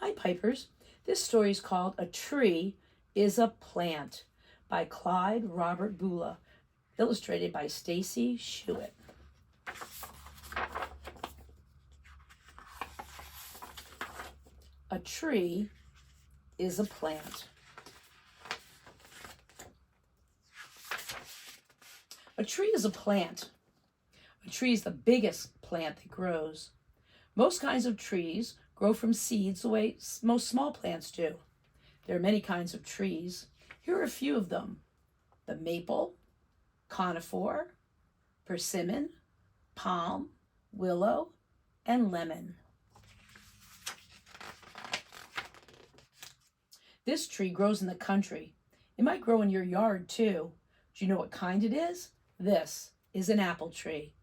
Hi, Pipers. This story is called A Tree is a Plant by Clyde Robert Bulla, illustrated by Stacey Schuett. A tree is a plant. A tree is a plant. A tree is the biggest plant that grows. Most kinds of trees grow from seeds the way most small plants do. There are many kinds of trees. Here are a few of them: the maple, conifer, persimmon, palm, willow, and lemon. This tree grows in the country. It might grow in your yard too. Do you know what kind it is? This is an apple tree.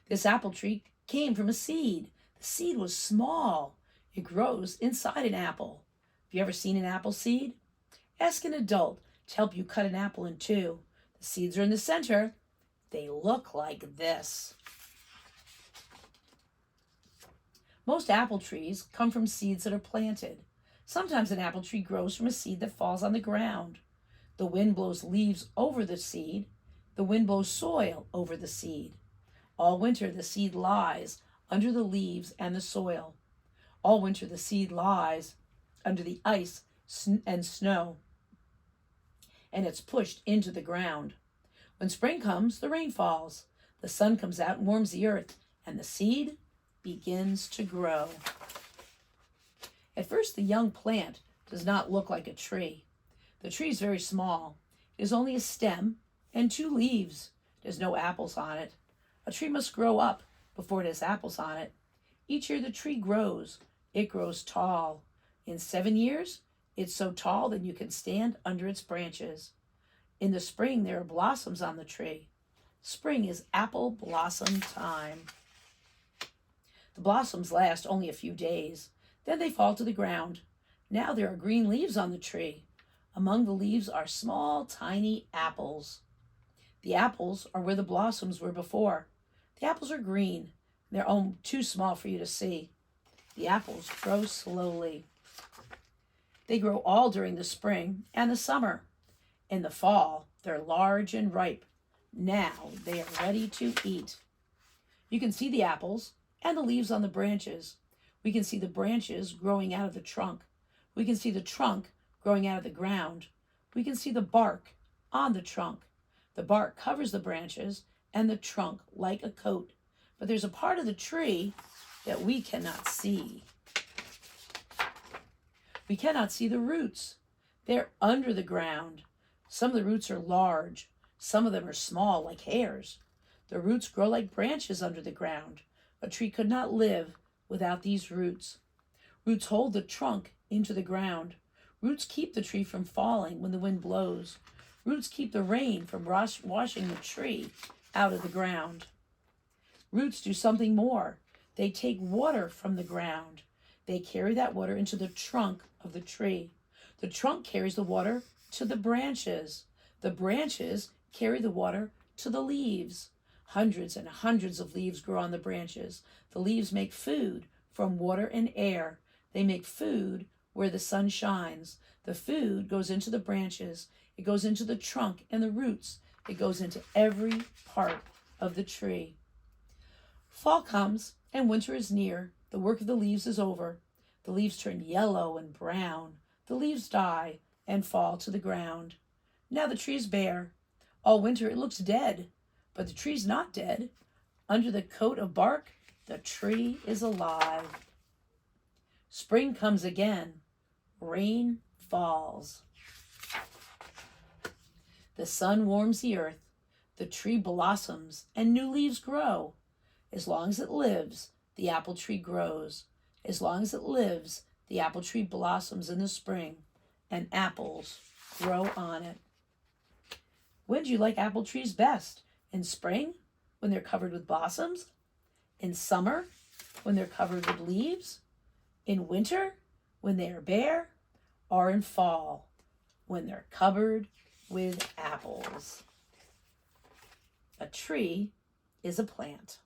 This apple tree came from a seed. The seed was small. It grows inside an apple. Have you ever seen an apple seed? Ask an adult to help you cut an apple in two. The seeds are in the center. They look like this. Most apple trees come from seeds that are planted. Sometimes an apple tree grows from a seed that falls on the ground. The wind blows leaves over the seed. The wind blows soil over the seed. All winter the seed lies under the leaves and the soil. All winter the seed lies under the ice and snow, and it's pushed into the ground. When spring comes, the rain falls. The sun comes out and warms the earth, and the seed begins to grow. At first, the young plant does not look like a tree. The tree is very small. It is only a stem and two leaves. There's no apples on it. A tree must grow up before it has apples on it. Each year the tree grows. It grows tall. In 7 years, it's so tall that you can stand under its branches. In the spring, there are blossoms on the tree. Spring is apple blossom time. The blossoms last only a few days. Then they fall to the ground. Now there are green leaves on the tree. Among the leaves are small, tiny apples. The apples are where the blossoms were before. The apples are green. They're too small for you to see. The apples grow slowly. They grow all during the spring and the summer. In the fall, they're large and ripe. Now they are ready to eat. You can see the apples and the leaves on the branches. We can see the branches growing out of the trunk. We can see the trunk growing out of the ground. We can see the bark on the trunk. The bark covers the branches and the trunk like a coat. But there's a part of the tree that we cannot see. We cannot see the roots. They're under the ground. Some of the roots are large. Some of them are small, like hairs. The roots grow like branches under the ground. A tree could not live without these roots. Roots hold the trunk into the ground. Roots keep the tree from falling when the wind blows. Roots keep the rain from washing the tree out of the ground. Roots do something more. They take water from the ground. They carry that water into the trunk of the tree. The trunk carries the water to the branches. The branches carry the water to the leaves. Hundreds and hundreds of leaves grow on the branches. The leaves make food from water and air. They make food where the sun shines. The food goes into the branches. It goes into the trunk and the roots. It goes into every part of the tree. Fall comes and winter is near. The work of the leaves is over. The leaves turn yellow and brown. The leaves die and fall to the ground. Now the tree is bare. All winter it looks dead, but the tree's not dead. Under the coat of bark, the tree is alive. Spring comes again. Rain falls. The sun warms the earth. The tree blossoms and new leaves grow. As long as it lives, the apple tree grows. As long as it lives, the apple tree blossoms in the spring, and apples grow on it. When do you like apple trees best? In spring, when they're covered with blossoms? In summer, when they're covered with leaves? In winter, when they are bare? Or in fall, when they're covered with apples? A tree is a plant.